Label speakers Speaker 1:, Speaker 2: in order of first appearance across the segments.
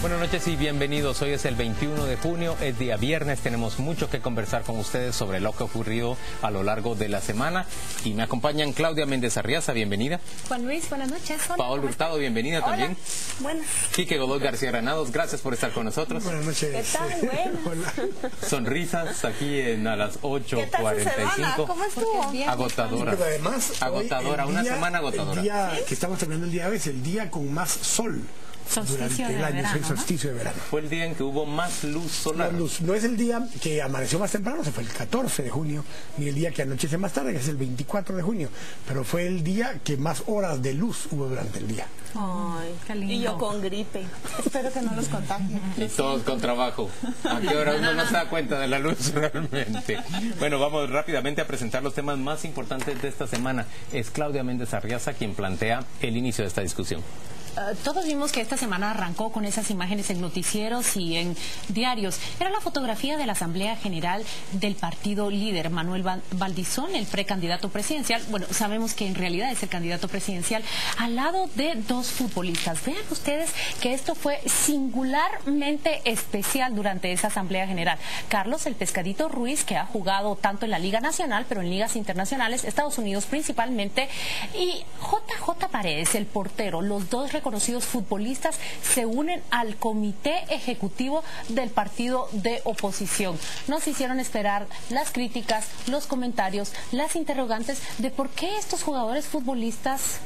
Speaker 1: Buenas noches y bienvenidos. Hoy es el 21 de junio, es día viernes. Tenemos mucho que conversar con ustedes sobre lo que ha ocurrido a lo largo de la semana. Y me acompañan Claudia Méndez Arriaza, bienvenida.
Speaker 2: Juan Luis, buenas noches. Hola,
Speaker 1: Paola Hurtado, bienvenida.
Speaker 2: Hola.
Speaker 1: También.
Speaker 2: Buenas.
Speaker 1: Quique Godoy García Granados, gracias por estar con nosotros.
Speaker 3: Buenas noches.
Speaker 2: ¿Qué tal? Buenas.
Speaker 1: Sonrisas aquí a las
Speaker 2: ¿Qué tal su semana?
Speaker 1: 8:45.
Speaker 2: ¿Cómo estuvo?
Speaker 1: Agotadora.
Speaker 3: Pero además,
Speaker 1: Agotadora,
Speaker 3: hoy
Speaker 1: una semana agotadora.
Speaker 3: El día que estamos terminando el día hoy es el día con más sol
Speaker 2: Solsticio
Speaker 3: durante
Speaker 2: de
Speaker 3: el año,
Speaker 2: verano,
Speaker 3: es el solsticio de verano.
Speaker 1: Fue el día en que hubo más luz solar.
Speaker 3: La luz no es el día que amaneció más temprano, se fue el 14 de junio, ni el día que anochece más tarde, que es el 24 de junio, pero fue el día que más horas de luz hubo durante el día.
Speaker 2: Ay, qué lindo.
Speaker 4: Y yo con gripe.
Speaker 2: Espero que no los contagien.
Speaker 1: Y todos con trabajo. ¿A qué hora uno no se da cuenta de la luz realmente? Bueno, vamos rápidamente a presentar los temas más importantes de esta semana. Es Claudia Méndez Arriaza quien plantea el inicio de esta discusión.
Speaker 2: Todos vimos que esta semana arrancó con esas imágenes en noticieros y en diarios. Era la fotografía de la Asamblea General del partido líder, Manuel Valdizón, el precandidato presidencial. Bueno, sabemos que en realidad es el candidato presidencial, al lado de dos futbolistas. Vean ustedes que esto fue singularmente especial durante esa Asamblea General. Carlos el Pescadito Ruiz, que ha jugado tanto en la Liga Nacional, pero en ligas internacionales, Estados Unidos principalmente, y JJ Paredes, el portero, los dos reconocidos futbolistas se unen al comité ejecutivo del partido de oposición. Nos hicieron esperar las críticas, los comentarios, las interrogantes de por qué estos jugadores futbolistas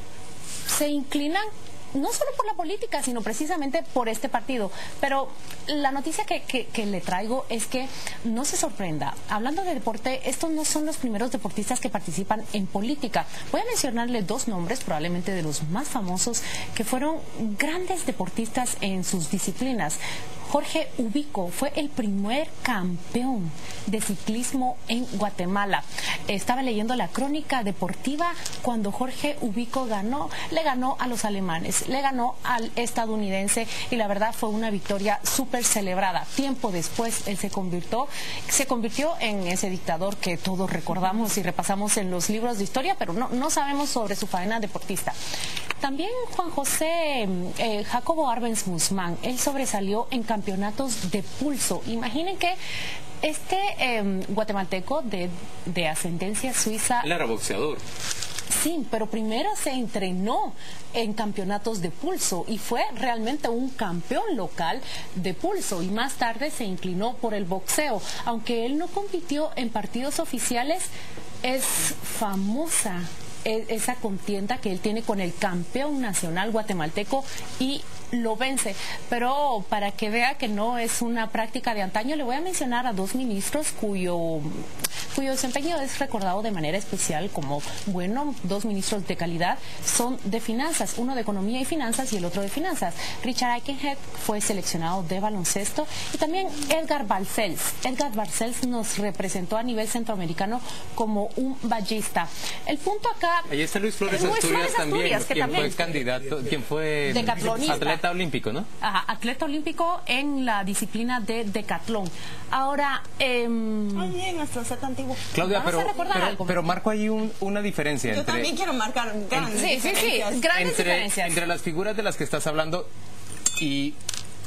Speaker 2: se inclinan no solo por la política, sino precisamente por este partido. Pero la noticia que le traigo es que no se sorprenda. Hablando de deporte, estos no son los primeros deportistas que participan en política. Voy a mencionarle dos nombres, probablemente de los más famosos, que fueron grandes deportistas en sus disciplinas. Jorge Ubico fue el primer campeón de ciclismo en Guatemala. Estaba leyendo la crónica deportiva cuando Jorge Ubico le ganó a los alemanes, le ganó al estadounidense y la verdad fue una victoria súper celebrada. Tiempo después él se convirtió en ese dictador que todos recordamos y repasamos en los libros de historia, pero no sabemos sobre su faena deportista. También Juan José Jacobo Arbenz Guzmán, él sobresalió en campeonatos de pulso. Imaginen que este guatemalteco de ascendencia suiza...
Speaker 1: Él era boxeador.
Speaker 2: Sí, pero primero se entrenó en campeonatos de pulso y fue realmente un campeón local de pulso y más tarde se inclinó por el boxeo. Aunque él no compitió en partidos oficiales, es famosa esa contienda que él tiene con el campeón nacional guatemalteco y lo vence. Pero para que vea que no es una práctica de antaño, le voy a mencionar a dos ministros cuyo desempeño es recordado de manera especial como bueno. Dos ministros de calidad son de finanzas, uno de economía y finanzas y el otro de finanzas. Richard Aikenhead fue seleccionado de baloncesto y también Edgar Balcells. Edgar Balcells nos representó a nivel centroamericano como un ballista. El punto acá...
Speaker 1: Ahí está Luis Flores Asturias también, quien fue candidato, quien fue atleta olímpico, ¿no?
Speaker 2: Ajá, atleta olímpico en la disciplina de decatlón. Ahora...
Speaker 4: Muy bien, nuestro set antiguo.
Speaker 1: Claudia, pero marco ahí una diferencia.
Speaker 4: Yo también quiero marcar grandes diferencias.
Speaker 2: Grandes diferencias.
Speaker 1: Entre las figuras de las que estás hablando y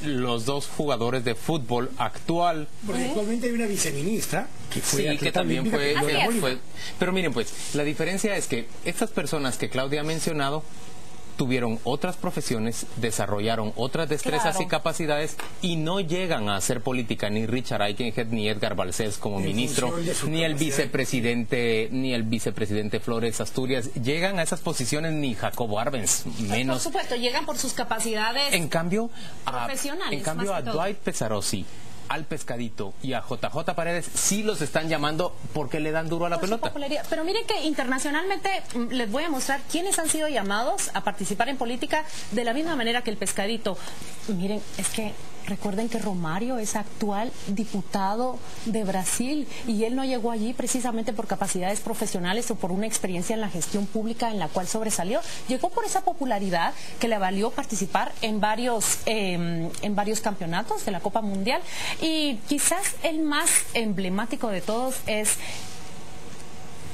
Speaker 1: los dos jugadores de fútbol actual.
Speaker 3: Porque actualmente hay una viceministra que fue
Speaker 1: sí, que también fue.
Speaker 3: fue.
Speaker 1: Pero miren, pues, la diferencia es que estas personas que Claudia ha mencionado tuvieron otras profesiones, desarrollaron otras destrezas y capacidades y no llegan a hacer política ni Richard Aikenhead ni Edgar Balcells como ministro, ni el vicepresidente Flores Asturias llegan a esas posiciones, ni Jacobo Arbenz menos.
Speaker 2: Por supuesto, llegan por sus capacidades profesionales.
Speaker 1: En cambio a Dwight Pesarossi, al Pescadito y a JJ Paredes sí los están llamando porque le dan duro a la pelota.
Speaker 2: Pero miren que internacionalmente les voy a mostrar quiénes han sido llamados a participar en política de la misma manera que el Pescadito. Miren, es que recuerden que Romário es actual diputado de Brasil y él no llegó allí precisamente por capacidades profesionales o por una experiencia en la gestión pública en la cual sobresalió. Llegó por esa popularidad que le valió participar en varios campeonatos de la Copa Mundial y quizás el más emblemático de todos es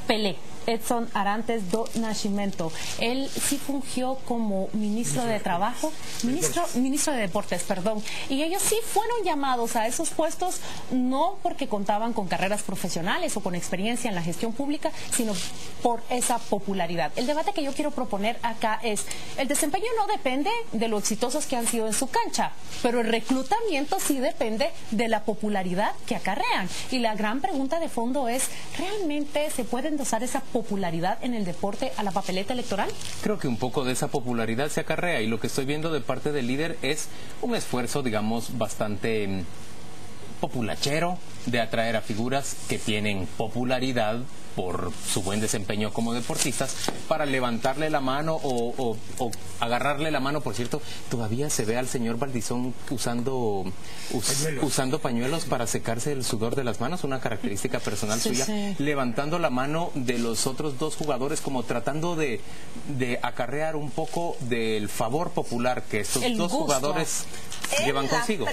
Speaker 2: Pelé. Edson Arantes do Nascimento. Él sí fungió como ministro de Trabajo, ministro de Deportes, perdón. Y ellos sí fueron llamados a esos puestos no porque contaban con carreras profesionales o con experiencia en la gestión pública, sino por esa popularidad. El debate que yo quiero proponer acá es, el desempeño no depende de lo exitosos que han sido en su cancha, pero el reclutamiento sí depende de la popularidad que acarrean. Y la gran pregunta de fondo es, ¿realmente se puede endosar esa popularidad en el deporte a la papeleta electoral?
Speaker 1: Creo que un poco de esa popularidad se acarrea, y lo que estoy viendo de parte del líder es un esfuerzo, digamos, bastante populachero de atraer a figuras que tienen popularidad por su buen desempeño como deportistas, para levantarle la mano o agarrarle la mano. Por cierto, todavía se ve al señor Valdizón usando pañuelos para secarse el sudor de las manos, una característica personal suya, levantando la mano de los otros dos jugadores, como tratando de acarrear un poco del favor popular que estos dos jugadores llevan consigo.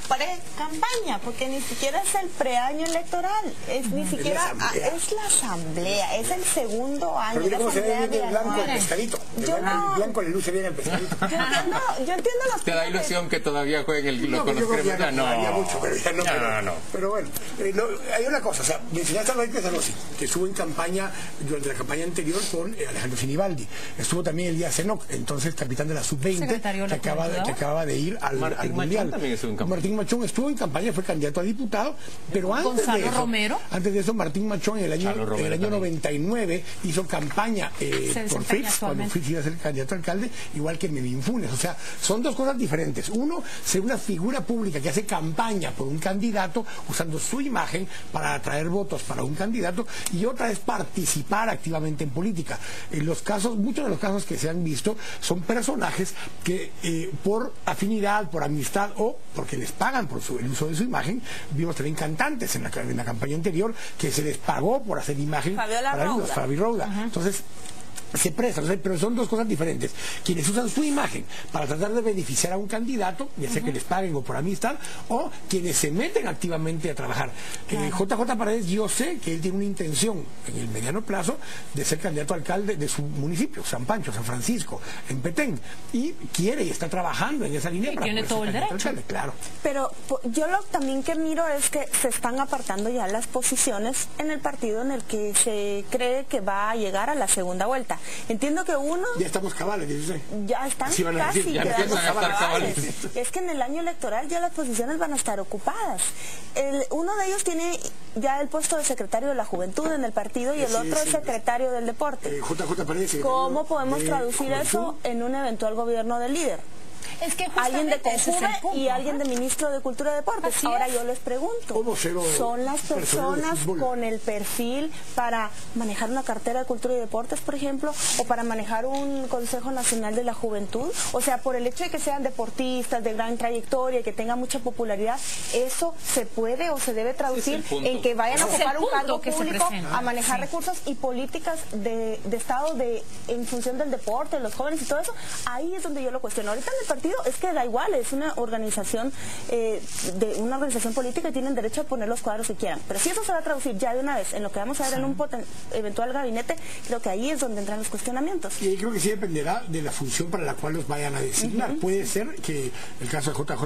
Speaker 4: Pre-campaña, porque ni siquiera es el preaño electoral, ni siquiera es la asamblea, es el segundo año.
Speaker 3: Pero cómo se ve bien el blanco el pescadito. El blanco le luce bien el pescadito.
Speaker 4: Yo entiendo los...
Speaker 1: ¿Te da ilusión que todavía jueguen con los premios? No.
Speaker 3: Pero bueno, hay una cosa, o sea, mencionaste a Roy Pesanosi, que estuvo en campaña durante la campaña anterior con Alejandro Sinibaldi. Estuvo también Elías Enoc, entonces capitán de la Sub-20, que acaba de ir al Mundial. Martín Machón estuvo en campaña, fue candidato a diputado, pero antes de eso Martín Machón en el año 99 hizo campaña por Fritz, cuando Fritz iba a ser candidato a alcalde, igual que Melvin Funes. O sea, son dos cosas diferentes. Uno, ser una figura pública que hace campaña por un candidato usando su imagen para atraer votos para un candidato, y otra es participar activamente en política. Muchos de los casos que se han visto son personajes que por afinidad, por amistad o porque les pagan por el uso de su imagen. Vimos también cantantes en la campaña anterior que se les pagó por hacer imagen para ellos, Fabi Rouda. Entonces se prestan, pero son dos cosas diferentes. Quienes usan su imagen para tratar de beneficiar a un candidato, ya sea que les paguen o por amistad, o quienes se meten activamente a trabajar. JJ Paredes, yo sé que él tiene una intención en el mediano plazo de ser candidato a alcalde de su municipio, San Pancho, San Francisco, en Petén, y quiere y está trabajando en esa línea para
Speaker 2: tiene todo el derecho.
Speaker 3: Alcalde, claro.
Speaker 4: Pero yo lo también que miro es que se están apartando ya las posiciones en el partido en el que se cree que va a llegar a la segunda vuelta. Entiendo que uno...
Speaker 3: Ya estamos cabales,
Speaker 4: ya están
Speaker 3: sí,
Speaker 4: casi
Speaker 3: ya
Speaker 4: quedando
Speaker 3: cabales.
Speaker 4: Es que en el año electoral ya las posiciones van a estar ocupadas. Uno de ellos tiene ya el puesto de secretario de la Juventud en el partido y el otro es secretario del Deporte.
Speaker 3: JJ Paredes,
Speaker 4: ¿cómo podemos traducir eso en un eventual gobierno del líder?
Speaker 2: Es que
Speaker 4: alguien de Conjuve y alguien de ministro de Cultura y Deportes. Ahora yo les pregunto, ¿son las personas con el perfil para manejar una cartera de Cultura y Deportes, por ejemplo, o para manejar un Consejo Nacional de la Juventud? O sea, por el hecho de que sean deportistas de gran trayectoria y que tengan mucha popularidad, ¿eso se puede o se debe traducir en que vayan a ocupar un cargo público, a manejar recursos y políticas de Estado en función del deporte, los jóvenes y todo eso? Ahí es donde yo lo cuestiono. Ahorita en el partido es que da igual, es una organización política y tienen derecho a poner los cuadros que quieran. Pero si eso se va a traducir ya de una vez en lo que vamos a ver en un eventual gabinete, creo que ahí es donde entran los cuestionamientos.
Speaker 3: Y ahí creo que sí dependerá de la función para la cual los vayan a designar. Puede ser que el caso de JJ,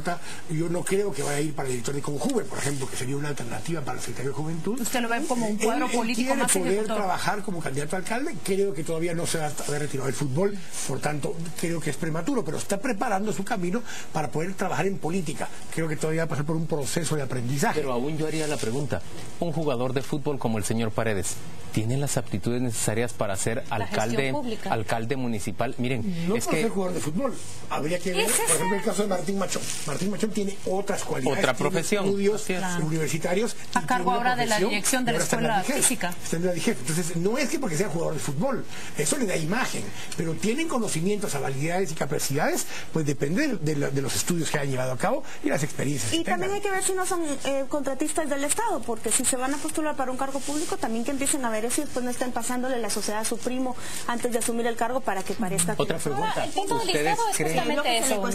Speaker 3: yo no creo que vaya a ir para el director de Conjuve, por ejemplo, que sería una alternativa para el secretario de Juventud.
Speaker 2: ¿Usted lo ve como un cuadro político más
Speaker 3: quiere poder trabajar como candidato a alcalde? Creo que todavía no se va a haber retirado del fútbol, por tanto, creo que es prematuro, pero está preparando su camino para poder trabajar en política. Creo que todavía va a pasar por un proceso de aprendizaje.
Speaker 1: Pero aún yo haría la pregunta, un jugador de fútbol como el señor Paredes, ¿tiene las aptitudes necesarias para ser alcalde municipal? Miren,
Speaker 3: no es que ser jugador de fútbol, habría que ver, por ejemplo, el caso de Martín Machón. Martín Machón tiene otras cualidades,
Speaker 1: otra profesión,
Speaker 3: estudios universitarios,
Speaker 2: a cargo ahora de la dirección de la escuela física.
Speaker 3: Está en la DIGEF. Entonces, no es que porque sea jugador de fútbol, eso le da imagen, pero tienen conocimientos, habilidades y capacidades, pues depende de los estudios que hayan llevado a cabo y las experiencias
Speaker 4: y
Speaker 3: que
Speaker 4: también
Speaker 3: tengan.
Speaker 4: Hay que ver si no son contratistas del Estado, porque si se van a postular para un cargo público, también que empiecen a ver funcionarios y después no estén pasándole la sociedad a su primo antes de asumir el cargo para que parezca que...
Speaker 1: Otra pregunta.
Speaker 2: El punto del listado es justamente eso.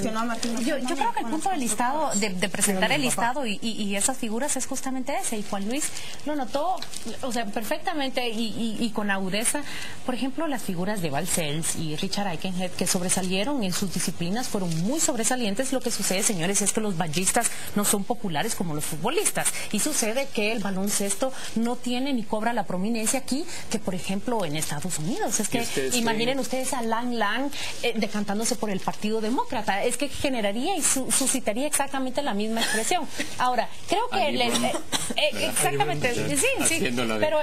Speaker 2: Yo creo que el punto del listado, de presentar el listado y esas figuras es justamente ese. Y Juan Luis lo notó, o sea, perfectamente y con agudeza. Por ejemplo, las figuras de Balcells y Richard Aikenhead, que sobresalieron en sus disciplinas, fueron muy sobresalientes. Lo que sucede, señores, es que los ballistas no son populares como los futbolistas. Y sucede que el baloncesto no tiene ni cobra la prominencia aquí que, por ejemplo, en Estados Unidos. Es que imaginen ustedes a Lang Lang decantándose por el Partido Demócrata. Es que generaría y suscitaría exactamente la misma expresión. Ahora, creo que exactamente, sí, pero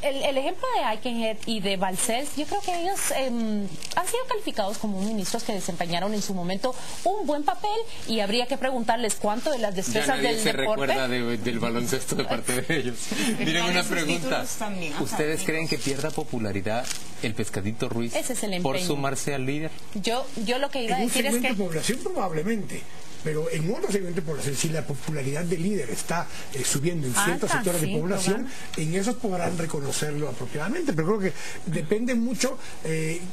Speaker 2: el ejemplo de Aikenhead y de Balcells, yo creo que ellos han sido calificados como ministros que desempeñaron en su momento un buen papel, y habría que preguntarles cuánto de las destrezas del deporte...
Speaker 1: se recuerda del baloncesto de parte de ellos. Miren, una pregunta. ¿Ustedes creen que pierda popularidad el Pescadito Ruiz por sumarse al líder?
Speaker 2: Yo lo que iba a decir es que...
Speaker 3: En un segmento de población probablemente, pero en otro segmento de población, si la popularidad del líder está subiendo en ciertos sectores de población, en esos podrán reconocerlo apropiadamente, pero creo que depende mucho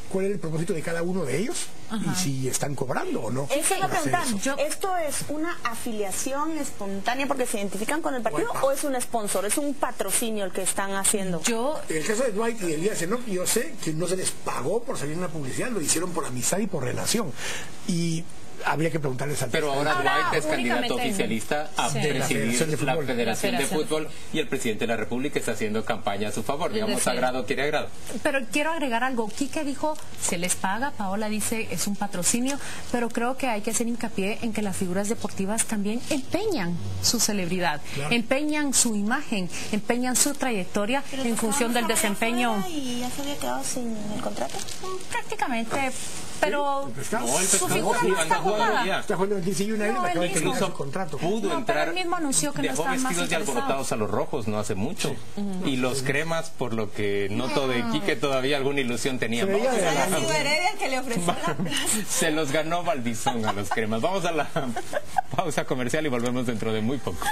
Speaker 3: cuál es el propósito de cada uno de ellos y si están cobrando o no.
Speaker 4: Esa es la pregunta. ¿Esto es una afiliación espontánea porque se identifican con el partido o es un sponsor, es un patrocinio el que están haciendo?
Speaker 3: En el caso de Dwight y Elías Enoch, yo sé que no se les pagó por salir en la publicidad, lo hicieron por amistad y por relación. Y habría que preguntarles al...
Speaker 1: Pero ahora Dwight es candidato oficialista a presidir la Federación de Fútbol y el presidente de la República está haciendo campaña a su favor. Digamos, agrado quiere agrado.
Speaker 2: Pero quiero agregar algo. Quique dijo, se les paga. Paola dice, es un patrocinio. Pero creo que hay que hacer hincapié en que las figuras deportivas también empeñan su celebridad, empeñan su imagen, empeñan su trayectoria en función del desempeño.
Speaker 4: ¿Y ya se había quedado sin el contrato?
Speaker 2: Prácticamente... Pero su figura no está jugada.
Speaker 3: Está jugando en DC United, acaba de terminar su contrato.
Speaker 1: Pudo entrar,
Speaker 2: él mismo anunció que no
Speaker 1: dejó vestidos de alborotados a los rojos no hace mucho. Y los cremas, por lo que noto de Quique, todavía alguna ilusión tenía. Se los ganó Valdizón a los cremas. Vamos a la pausa comercial y volvemos dentro de muy poco.